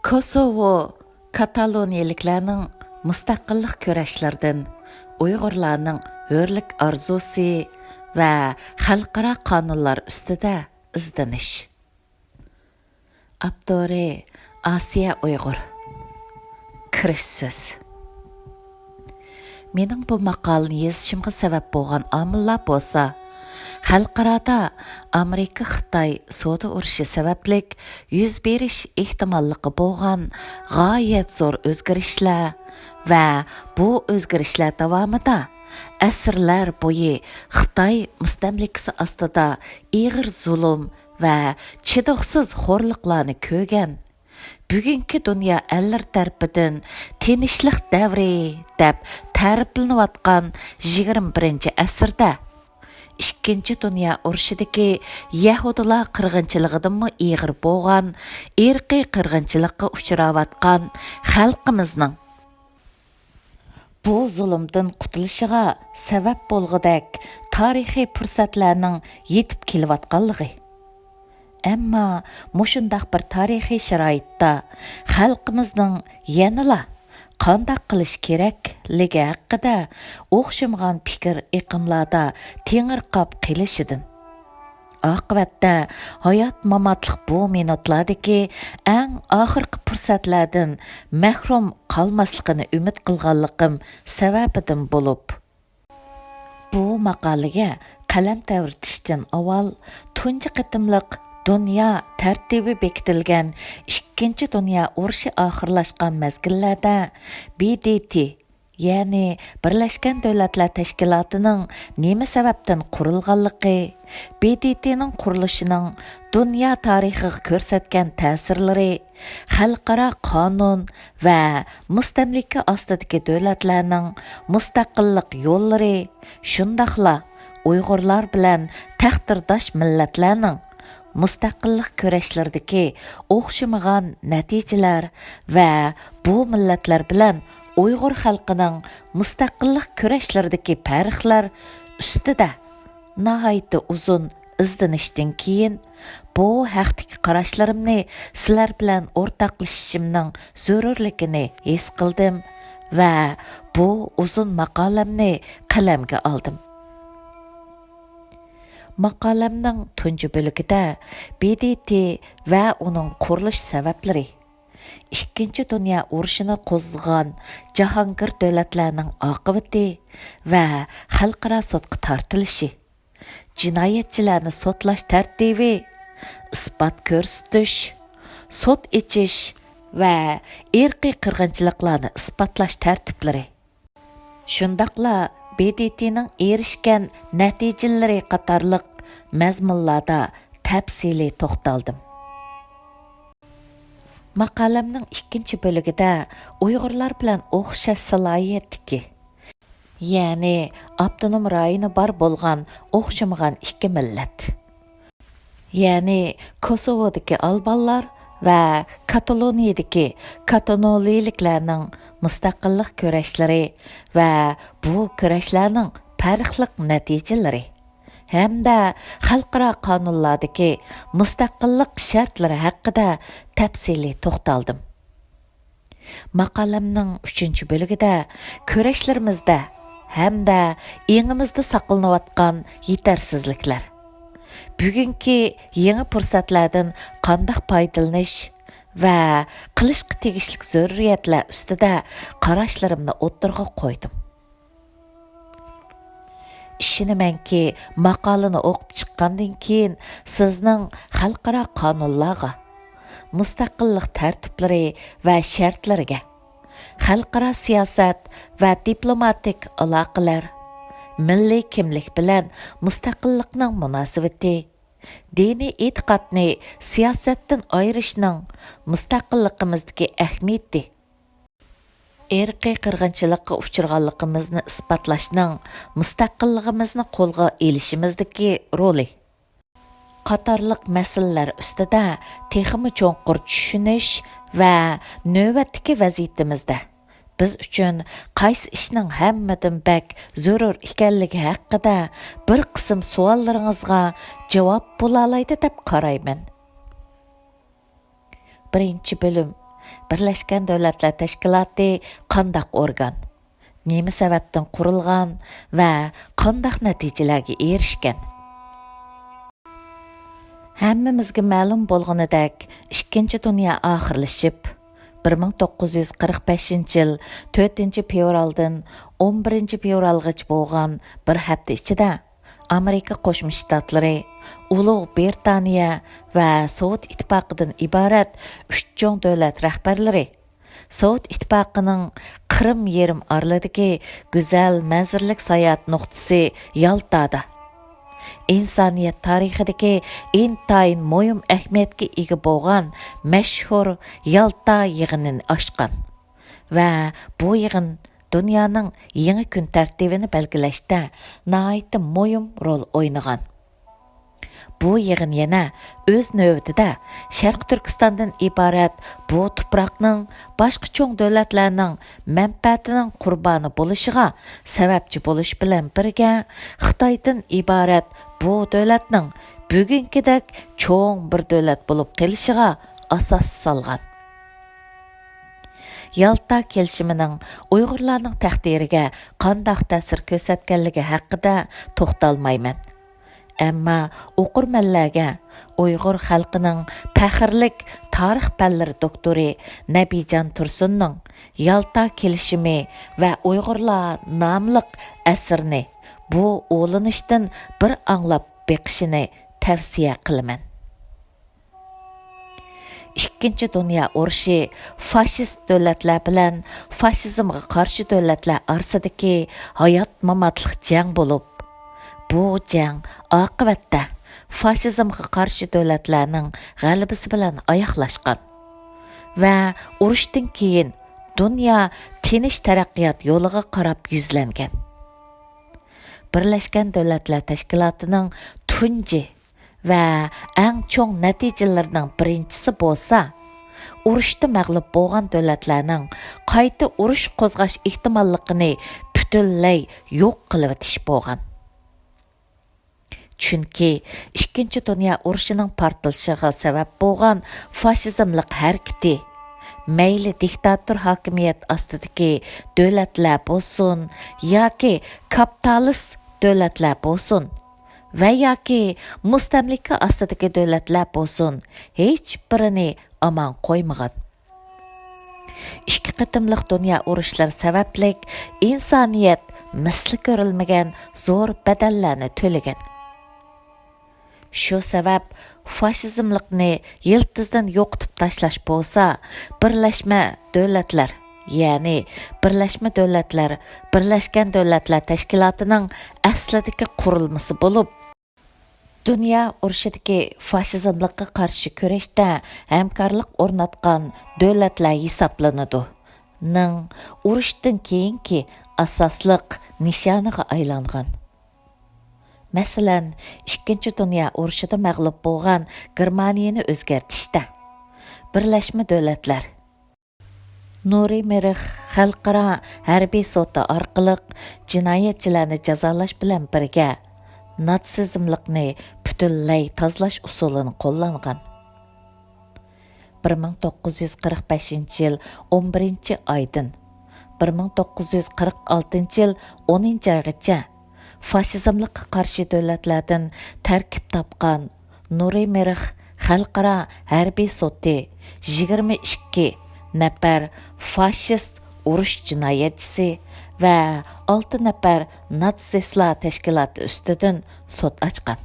Kosovo Kataloniyaliklarning mustaqillik kurashlaridan Uyg'urlarning hurlik orzusi va xalqaro qonunlar ustida izdanish. Abdori Asiya Uyg'ur. Kirish so'z. Mening bu maqolani yozishimga sabab bo'lgan omillar bo'lsa, xalqarada Amerika Xitoy savdo urushi sabablik yuz berish ehtimolligi bo'lgan g'oyat zo'r o'zgarishlar va bu o'zgarishlar davomida asrlar bo'yi Xitoy mustamlikasi ostida ig'ir zulm va chidiqsiz xo'rliqlarni ko'rgan. Bugungi dunyo allar tarafidan tinchlik davri deb ta'riflanayotgan 21-asrda ikkinchi dunyo urushidagi Yahudilar qirg'inchiligidanmi ig'ir bo'lgan, irqiy qirg'inchilikqa uchrayotgan xalqimizning bu zulmdan qutulishiga sabab bo'lg'udak tarixiy fursatlarning yetib kelayotganligi. Ammo mushundaq bir tarixiy sharoitda xalqimizning yanala qanday qilish kerakligi haqida o'xshamagan fikr iqimlarda tengirqab qilishidan. Oqibatda hayot mamotliq bu minutlardagi eng oxirgi fursatlardan mahrum qolmasligini umid qilganligim sababidan bo'lib, bu maqolaga qalam tavritishdan avval tunji qitimliq dunyo tartibi bekitilgan ikkinchi dunyo urushi oxirlashgan mezgillarda BDT, ya'ni Birlashgan Davlatlar Tashkilotining nima sababdan qurilganligi, BDTning qurilishining dunyo tarixiga ko'rsatgan ta'sirlari, xalqaro qonun va mustamlika ostidagi davlatlarning mustaqillik yo'llari, shundaqla Uyg'urlar bilan taqdirdosh millatlarning mustaqillik kurashlaridagi o'xshamagan natijalar va bu millatlar bilan Uyg'ur xalqining mustaqillik kurashlaridagi farqlar ustida nihoyatda uzun izlanishdan keyin bu haqdagi qarashlarimni sizlar bilan o'rtoqlashishimning zarurligini his qildim va bu uzun maqolamni qalamga oldim. Maqolamning tunji bo'ligida BDT va uning qurilish sabablari, ikkinchi dunyo urushini qo'zg'agan jahongir davlatlarning oqibati va xalqaro sudga tortilishi, jinoyatchilarni sudlash tartibi, isbot ko'rsatish, sud ichish va irqiy qirg'inchiliklarni isbotlash tartiblari, shundaqla BDTning erishgan natijalari qatorliq mazmunlarda tafsili to'xtaldim. Maqolamning ikkinchi bo'ligida Uyg'urlar bilan o'xshash salohiyatdagi, ya'ni avtonom rayoni bor bo'lgan o'xshamagan ikki millat, ya'ni Kosovodagi albanlar va Kataloniyadagi kataloniyaliklarning mustaqillik kurashlari va bu kurashlarning farqli natijalari hamda xalqaro qonunlardagi mustaqillik shartlari haqida tafsili to'xtaldim. Maqolamning 3-bo'ligida kurashlarimizda hamda engimizda saqlanayotgan yetarsizliklar, bugungi yangi fursatlardan qanday foydalanish va qilishga tegishli zaruriyatlar ustida qarashlarimni o'ttirg'a qo'ydim. Ishonamanki, maqolani o'qib chiqqandan keyin sizning xalqaro qonunlarga, mustaqillik tartiblari va shartlariga, xalqaro siyosat va diplomatik aloqalar, milliy kimlik bilan mustaqillikning munosabati, diniy e'tiqodni siyosatdan ayirishning mustaqilligimizdagi ahamiyati, irqiy qirg'inchilikqa uchraganligimizni isbotlashning mustaqilligimizni qo'lga olishimizdagi roli qatorliq masalalar ustida texmi cho'nqur tushunish va navbatdagi vaziyatimizda biz uchun qaysi ishning hammadan bak zarur ekanligi haqida bir qism savollaringizga javob bo'la oladi deb qarayman. Birinchi bölüm Birleşken Dövlətlər Təşkilatı qandaq organ, nemi səbəbdən qurulğan və qandaq nəticələrə erişkən. Həmmimizə məlum bolğanidək, 2. Dünya axırlaşıb, 1945 yıl 4. fevraldan 11. fevralgacha bo'lgan bir hafta ichida Amerika Qo'shma Shtatlari, Ulug' Britaniya va Sovet ittifoqidan iborat 3 cho'ng davlat rahbarlari Sovet ittifoqining Qrim yerim oralidagi go'zal manzaralik sayohat nuqtasi Yaltada insoniyat tarixidagi intayin muhim ahamiyatga ega bo'lgan mashhur Yalta yig'inini ochgan va bu yig'in dunyoning yangi kun tartibini belgilashda nihoyatda muhim rol o'ynagan. Bu yig'in yana o'z navbatida Sharq Turkistondan iborat bu tuproqning boshqa cho'ng davlatlarning manfaatining qurboni bo'lishiga sababchi bo'lish bilan birga Xitoydan iborat bu davlatning bugünkidek cho'ng bir davlat bo'lib qolishiga asos solgan. Yalta kelishimining Uyg'urlarning taqdiriga qanday ta'sir ko'rsatganligi haqida to'xtalmayman. Ammo o'qirmanlarga Uyg'ur xalqining faxrlik tarix fanlari doktori Nabijon Tursunning Yalta kelishimi va Uyg'urlar nomli asarni bu o'linishdan bir anglab beqishini tavsiya qilaman. 2. Dünya urushi faşist davlatlar bilan faşizmga qarshi davlatlar orasidagi hayot-mamotlik jang bo'lib, bu jang oqibatda faşizmga qarshi davlatlarning g'alabasi bilan oyoqlashgan va urushdan keyin dunyo tinch taraqqiyot yo'liga qarab yuzlangan. Birleşken Dövlətlər Təşkilatının tunji və ən çoğ nəticələrinin birincisi bolsa, urushda məğlub bolğan dövlətlərinin qayta urush qo'zg'ash ehtimolligini butunlay yo'q qilib etish bolğan. Chunki 2. Dünya urushining portlashiga sabab bo'lgan faşizmlik harakati mayli diktator hokimiyat ostidagi davlatlar bo'lsin yoki kapitalist davlatlar bo'lsin va yoki mustamlika ostidagi davlatlar bo'lsin, hech birini omon qo'ymagan. Ikki qatimliq dunyo urushlari sababli insoniyat misli ko'rilmagan zo'r badallarni to'lagan. Shu sabab faşizmlikni yiltizdan yo'qotib tashlash bo'lsa, birlashma davlatlar, ya'ni Birlashma Davlatlar, Birlashgan Davlatlar Tashkilotining aslidagi qurilmasi bo'lib, dunyo urushidagi faşizmlikka qarshi kurashda hamkorlik o'rnatgan davlatlar hisoblanadi. Ning urushdan keyingi asosliq nishoniga aylangan. Masalan, 2. Dünya urushida mag'lub bo'lgan Germaniyani o'zgartishda Birlashma Davlatlar Nuremberg xalqaro harbiy sudi orqali jinoyatchilarni jazolash bilan birga natsizmlikni butunlay tozalash usulini qo'llangan. 1945 yil 11 oydan 1946 yil 10 oygacha faşizmlikka qarshi davlatlardan tarkib topgan Nuremberg xalqaro harbiy sudi 22 nafar faşist urush jinoyatchisi va 6 nafar natsistlar tashkiloti ustidan sud ochgan.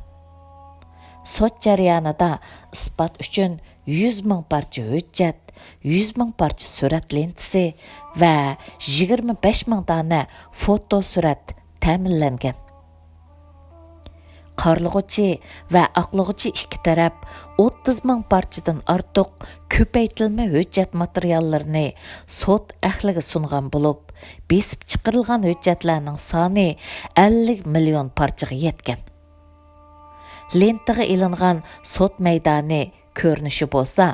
Sud jarayonida isbot uchun 100 ming parcha hujjat, 100 ming parcha surat lentasi va 25 ming dona foto surat ta'minlangan. Qarlığıcı və aqlığıcı ikki taraf 30 ming parchadan ortiq ko'paytirilma hujjat materiallarini sud ahliga sungan bo'lib, besib chiqarilgan hujjatlarning soni 50 million parchaga yetgan. Lentaga ilingan sud maydoni ko'rinishi bo'lsa,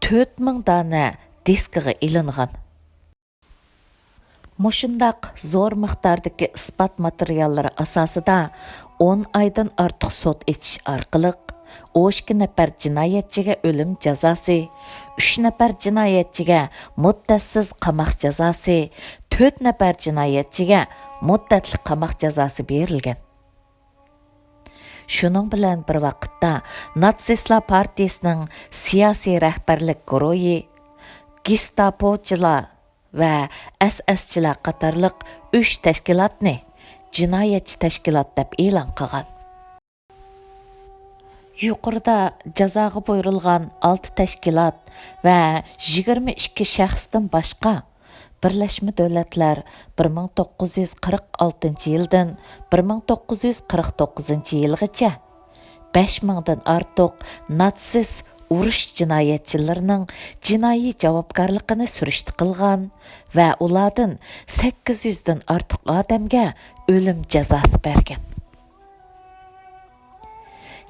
4 ming dona diskaga ilingan. Mushundaq zo'r miqdordagi isbot materiallari asosida 10 oydan ortiq sud etish orqali 12 nəfər cinayətçiyə ölüm cəzası, 3 nəfər cinayətçiyə müddətsiz qamaq cəzası, 4 nəfər cinayətçiyə müddətli qamaq cəzası verilgan. Şunun bilan bir vaqtda Natsistlar partiyasının siyasi rəhbərlik guruhi, Gestapochilar və SS-chilar qatarlıq 3 təşkilatni jinoyatchi tashkilot deb e'lon qilgan. Yuqorida jazoga buyurilgan 6 tashkilot va 22 shaxsdan boshqa Birleşmiş Devletler 1946 yildan 1949 yilgacha 5000 dan ortiq natsist urush jinoyatchilarining jinoiy javobgarligini surishti qilgan va ulardan 800 dan ortiq odamga o'lim jazosi bergan.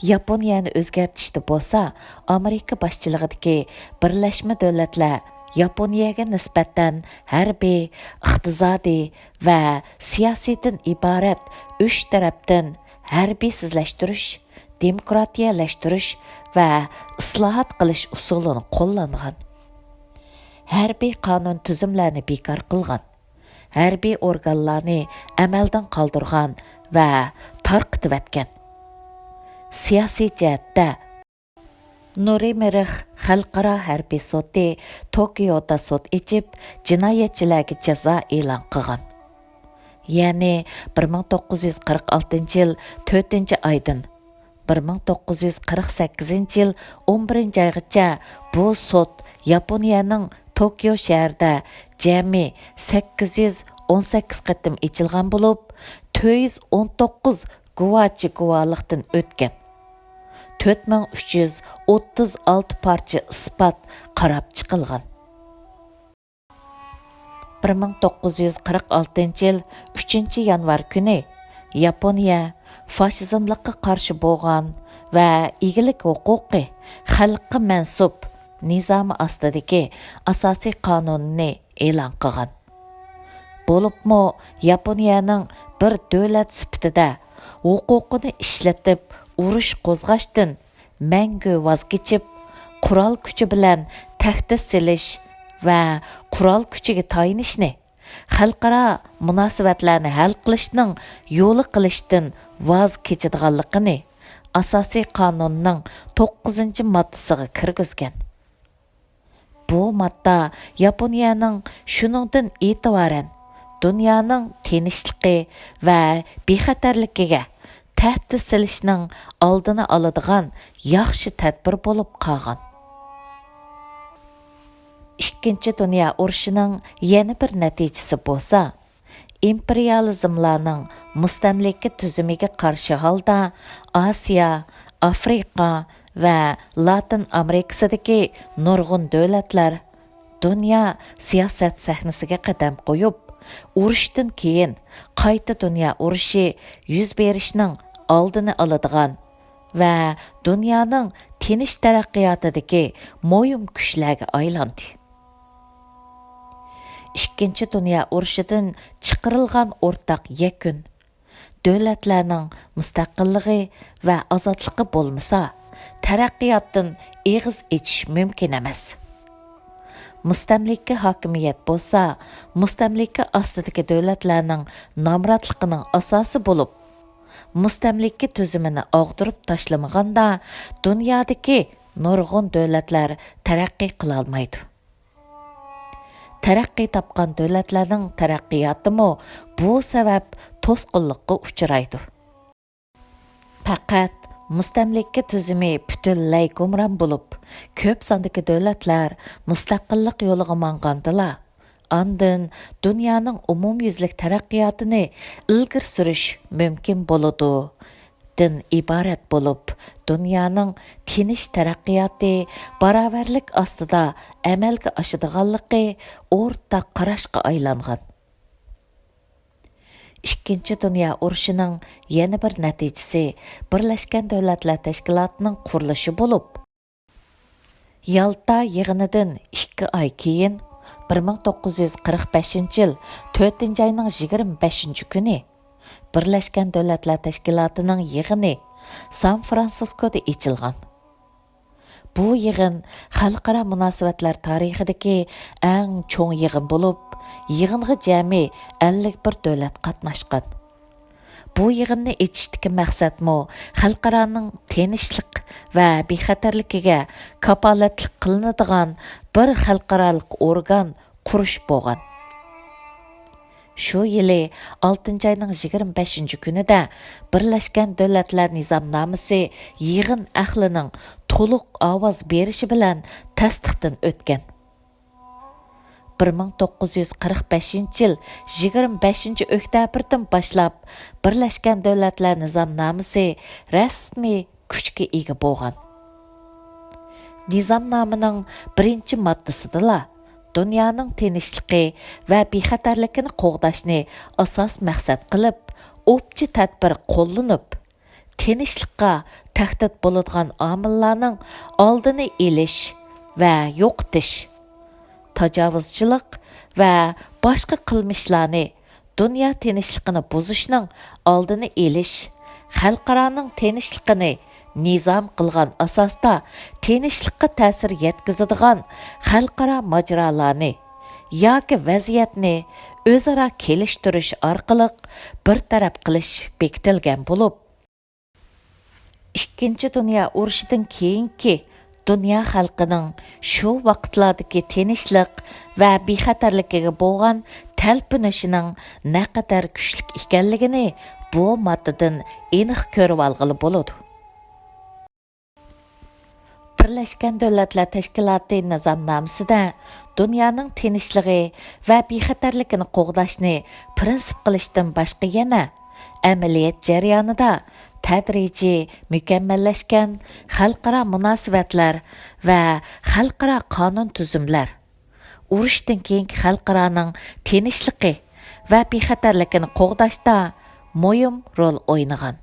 Yaponiyani o'zgartishda bo'lsa, Amerika boshchiligidagi Birleşmiş Devletler Yaponiyaga nisbatan harbiy, iqtisodiy va siyosiydan iborat 3 tarafdan harbiysizlashtirish, demokratiyalashtirish va islohot qilish usulini qo'llangan. Harbiy qonun tuzumlarni bekor qilgan, harbiy organlarni amaldan qoldirgan va tarqitib etgan. Siyosiy jihatda Nurimerix xalqaro harbiy sudi Tokioda sud echib, jinoyatchilarga jazo e'lon qilgan. Ya'ni 1946 yil 4-oydan 1948 yil 11-oygacha bu sud Yaponiyaning Tokio shahrida jami 818 qatim echilgan bo'lib, 419 guvohchi guvohlikdan o'tgan. 4336 parcha isbot qarab chiqilgan. 1946 yil 3-yanvar kuni Yaponiya fashizmlikqa qarshi bo'lgan va egilik huquqi xalqqa mansub nizomi ostidagi asosiy qonunni e'lon qilgan. Bo'libmi Yaponiyaning bir davlat sifatida huquqini ishlatib urush qo'zg'ashdan mangu voz kechib, qurol kuchi bilan tahdid silish va qurol kuchiga tayinishni, xalqaro munosabatlarni hal qilishning yo'li qilishdan voz kechadiganligini asosiy qonunning 9-moddasiga kirgizgan. Bu modda Yaponiyaning shuningdan e'tiboran dunyoning tinchligi va bexatarligiga tahdid silishning oldini oladigan yaxshi tadbir bo'lib qolgan. Ikkinchi dunyo urushining yana bir natijasi bo'lsa, imperializmlarning mustamlika tuzumiga qarshi holda Osiyo, Afrika va Latin Amerikasidagi nurg'un davlatlar dunyo siyosat sahnasiga qadam qo'yib, urushdan keyin qayta dunyo urushi yuz berishning oldini oladigan va dunyoning tinch taraqqiyotidagi muhim kuchlarga aylandi. Ikkinchi dunyo urushidan chiqarilgan o'rtaq yakun davlatlarning mustaqilligi va ozodligi bo'lmasa, taraqqiyotdan eg'iz echish mumkin emas. Mustamlika hokimiyat bo'lsa, mustamlika ostidagi davlatlarning nomrodligining asosi bo'lib, mustamlika tuzumini og'dirib tashlamaganda dunyodagi nurg'un davlatlar taraqqiy qila olmaydi. Taraqqiy topgan davlatlarning taraqqiyotimi bu sabab to'sqinlikqa uchraydi. Faqat mustamlika tuzumi butunlay gumron bo'lib, ko'p sondagi davlatlar mustaqillik yo'liga mangandila. Ondan dunyoning umumyuzlik taraqqiyotini ilgir surish mumkin bo'ladi. Din iborat bo'lib, dunyoning tinch taraqqiyoti barobarlik ostida amalga oshadiganligi o'rtaq qarashga aylangan. Ikkinchi dunyo urushining yana bir natijasi Birlashgan Davlatlar Tashkilotining qurilishi bo'lib, Yalta yig'inidan 2 oy keyin 1945 yil 4-oyning 25 kuni Birleşken Dövlətlər Təşkilatının yığını San-Fransiskoda açılған. Bu yığın xalqaro münasibətlər tarixidagi eng cho'ng yığın bo'lib, yığınğa jami 51 dövlət qatnaşqan. Bu yığınni açishdagi maqsadmo xalqaroning tinchlik va bexatarligiga kapolatlik qilinadigan bir xalqaroliq organ qurish bo'lgan. Şu yili 6 ayning 25 kunida Birleşken Dövlətlər Nizamnaməsi yığın ahlining to'liq ovoz berishi bilan tasdiqdan o'tgan. 1945 yil 25 oktyabrdan boshlab Birleşken Dövlətlər Nizamnaməsi rasmiy kuchga ega bo'lgan. Nizamnamaning birinchi moddasida dunyoning tinchligi va bexatarligini qo'g'dashni asos maqsad qilib, o'pchi tadbir qo'llanib, tinchlikqa tahdid bo'ladigan omillarning oldini olish va yo'qotish, tajovuzchilik va boshqa qilmishlarni dunyo tinchligini buzishning oldini olish, xalqaroning tinchligini nizam qilgan asosda tinchlikqa ta'sir yetkazadigan xalqaro majralarni yoki vaziyatni o'zaro kelishtirish orqali bir taraf qilish bekitilgan bo'lib, Ikkinchi dunyo urushidan keyingi dunyo xalqining shu vaqtlardagi tinchlik va bexatarligiga bo'lgan talpinishining naqadar kuchli ekanligini bu moddadan aniq ko'rib olg'ili bo'ladi. Birleşken Dövlətlər Təşkilatı nizamnamasida dunyoning tinchligi va bexatarligini qo'g'dashni prinsip qilishdan boshqa yana amaliyot jarayonida tadrijiy mukammallashgan xalqaro munosabatlar va xalqaro qonun tuzumlar, urushdan keyingi xalqaroning tinchligi va bexatarligini qo'g'dashda muhim rol o'ynagan.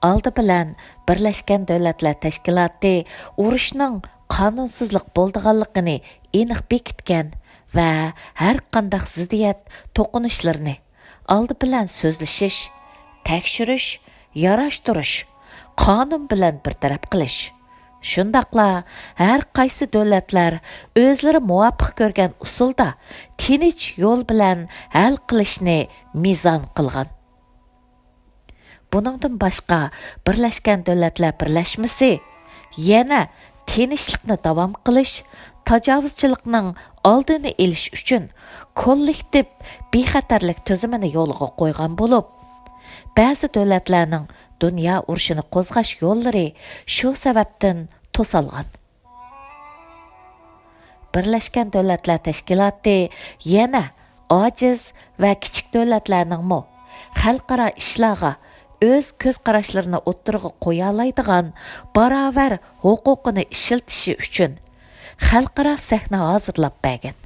Aldı bilan Birleşken Dövlətlər Təşkilatı urushning qonunsizlik bo'ldiganligini aniq bekitgan va har qanday ziddiyat to'qinishlarni aldı bilan so'zlashish, tekshirish, yarashtirish, qonun bilan bartaraf qilish. Shundaqla har qaysi davlatlar o'zlari muvofiq ko'rgan usulda tinch yo'l bilan hal qilishni mezon qilgan. Buningdan boshqa Birleşken Dövlətlər Birləşməsi yana tinchlikni davom qilish, tajovuzchilikning oldini olish uchun kollektiv bexatarlik tuzumini yo'lga qo'ygan bo'lib, ba'zi davlatlarning dunyo urushini qo'zg'ash yo'llari shu sababdan to'salgan. Birleşken Dövlətlər Təşkilatı yana ojiz va kichik davlatlarning xalqaro ishlarga o'z ko'z qarashlarini o'ttirg'i qo'ya oladigan barobar huquqini ishiltishi uchun xalqaro sahna hozirlab bergan.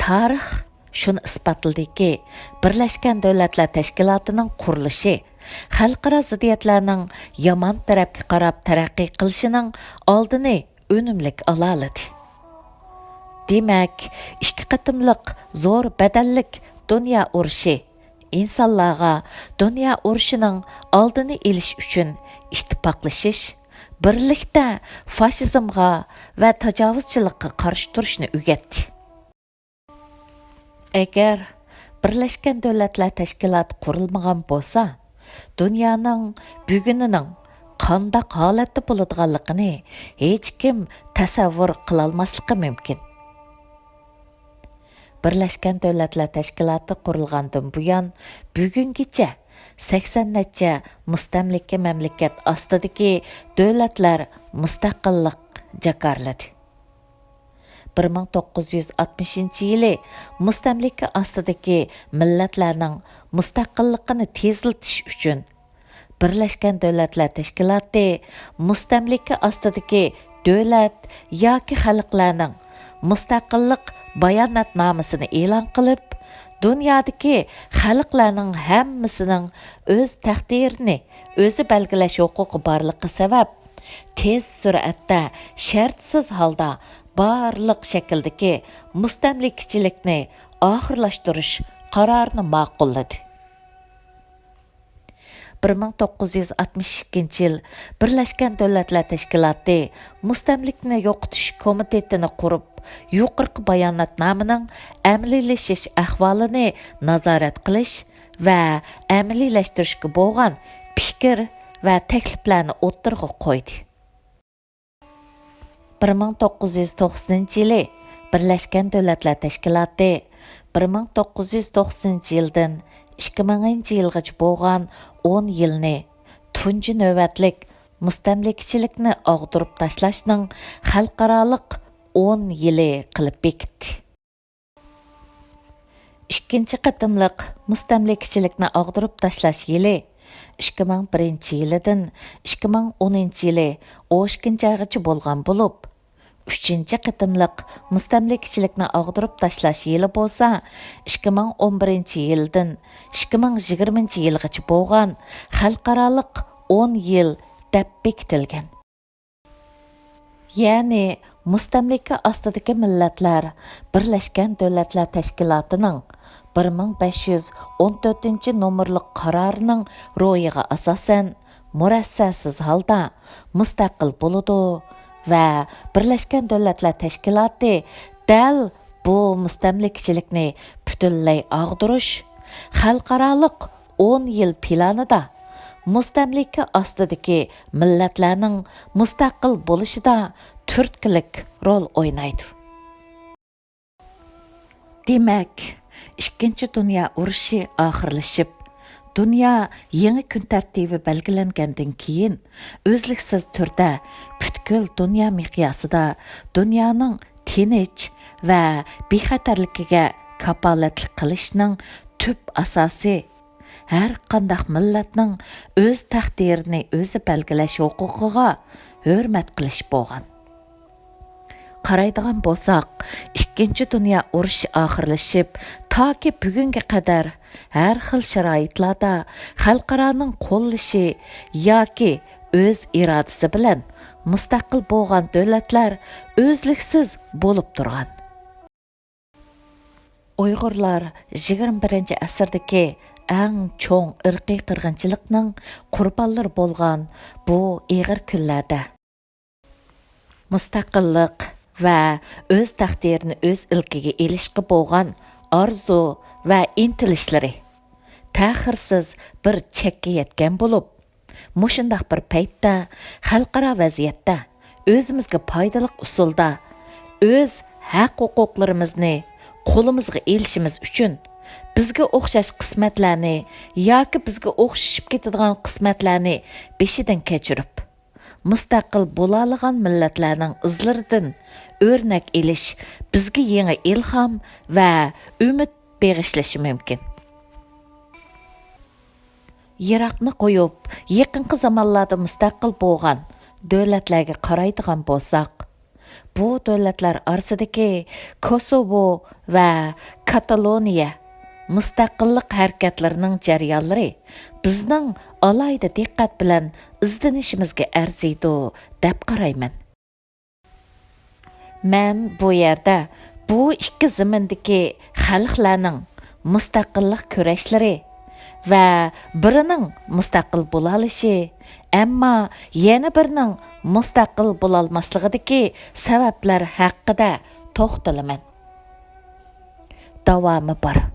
Tarix shuni isbotladiki, Birleşken Dövlətlər Təşkilatıning qurilishi xalqaro ziddiyatlarning yomon tarafga qarab taraqqiy qilishining oldini unumlik ola oladi. Demak, ikki qatimliq zo'r badallik dunyo urushi insonlarga dunyo urushining oldini olish uchun ittifoqlashish, birlikda fashizmga va tajovuzchilikqa qarshi turishni o'rgatdi. Agar Birleşken Dövlətlər Təşkilatı qurilmagan bo'lsa, dunyoning bugunining qandaq holatda bo'ladiganligini hech kim tasavvur qila olmasligi mumkin. Birleşken Dövlətlər Təşkilatı qurilgandan buyon bugungacha 80 necha mustamlika mamlakat ostidagi davlatlar mustaqillik jakarladi. 1960-yili mustamlika ostidagi millatlarning mustaqilligini tezlatish uchun Birleşken Dövlətlər Təşkilatı mustamlika ostidagi davlat yoki xalqlarning mustaqillik bayonotnomasini e'lon qilib, dunyodagi xalqlarning hammasining o'z taqdirini o'zi belgilash huquqi borligi sabab tez sur'atda shartsiz holda barliq shakldagi mustamlikachilikni oxirlashtirish qarorni ma'qulladi. 1962 yil Birleşken Devletler Teşkilatı Mustamlikni yo'qotish komitetini qurib, yuqorqi bayonotnomaning amaliylashish ahvolini nazorat qilish va amaliylashtirish bo'lgan fikr va takliflarni o'ttirg'a qo'ydi. 1990 yili Birleşken Devletler Teşkilatı 1990 yildan 2000 yilgacha bo'lgan 10 yilni tunji navbatlik mustamlikachilikni og'dirib tashlashning xalqaroliq 10 yili qilib bekitdi. Ikkinchi qatimliq mustamlikachilikni og'dirib tashlash yili 2001 yilidan 2010 yili 12 oygacha bo'lgan bo'lib, uchinchi qatimliq mustamlikachilikni og'dirib tashlash yili bo'lsa 2011 yildan 2020 yilgacha bo'lgan xalqaroliq 10 yil deb bekitilgan. Ya'ni mustamlika ostidagi millatlar Birleşken Devletler Teşkilatı'nın 1514 nomerli qarorining ro'yiga asosan murassasiz holda mustaqil bo'ladi va Birleşken Devletler Teşkilatı dal bu mustamlikachilikni butunlay og'dirish xalqaroliq 10 yil planida mustamlika ostidagi millatlarning mustaqil bo'lishida turtkilik rol o'ynaydi. Demak, Ikkinchi dunyo urushi oxirlashib, dunyo yangi kun tartibi belgilangandan keyin o'zliksiz turda butkul dunyo miqyosida dunyoning tinch va bexatarligiga kapolatlik qilishning tub asosi har qanday millatning o'z taqdirini o'zi belgilash huquqiga hurmat qilish bo'lgan. Qaraydigan bo'lsak, Ikkinchi dunyo urushi oxirlashib, toki bugunga qadar har xil sharoitlarda xalqaroning qo'llashi yoki o'z irodasi bilan mustaqil bo'lgan davlatlar o'zliksiz bo'lib turgan. Uyg'urlar 21-asrdagi eng cho'ng irqiy qirg'inchilikning qurbonlari bo'lgan bu ig'ir kunlarda mustaqillik va o'z taqdirini o'z ilkiga elishga bo'lgan orzu va intilishlari ta'xirsiz bir chekka yetgan bo'lib, mushundaq bir paytda xalqaro vaziyatda o'zimizga foydali usulda o'z haq-huquqlarimizni qo'limizga elishimiz uchun bizga o'xshash qismatlarni yoki bizga o'xshashib ketadigan qismatlarni beshidan kechirib mustaqil bo'ladigan millatlarning izlaridan o'rnak elish bizga yangi ilhom va umid bag'ishlashi mumkin. Iroqni qo'yib, yaqinqi zamonlarda mustaqil bo'lgan davlatlarga qaraydigan bo'lsak, bu davlatlar orasidagi Kosovo va Kataloniya mustaqillik harakatlarining jarayonlari bizning alayda diqqat bilan izlanishimizga arziydi deb qarayman. Men bu yerda bu ikki zimindagi xalqlarning mustaqillik kurashlari va birining mustaqil bo'la olishi, ammo yana birining mustaqil bo'la olmasligidagi sabablar haqida to'xtalaman. Davomi bor.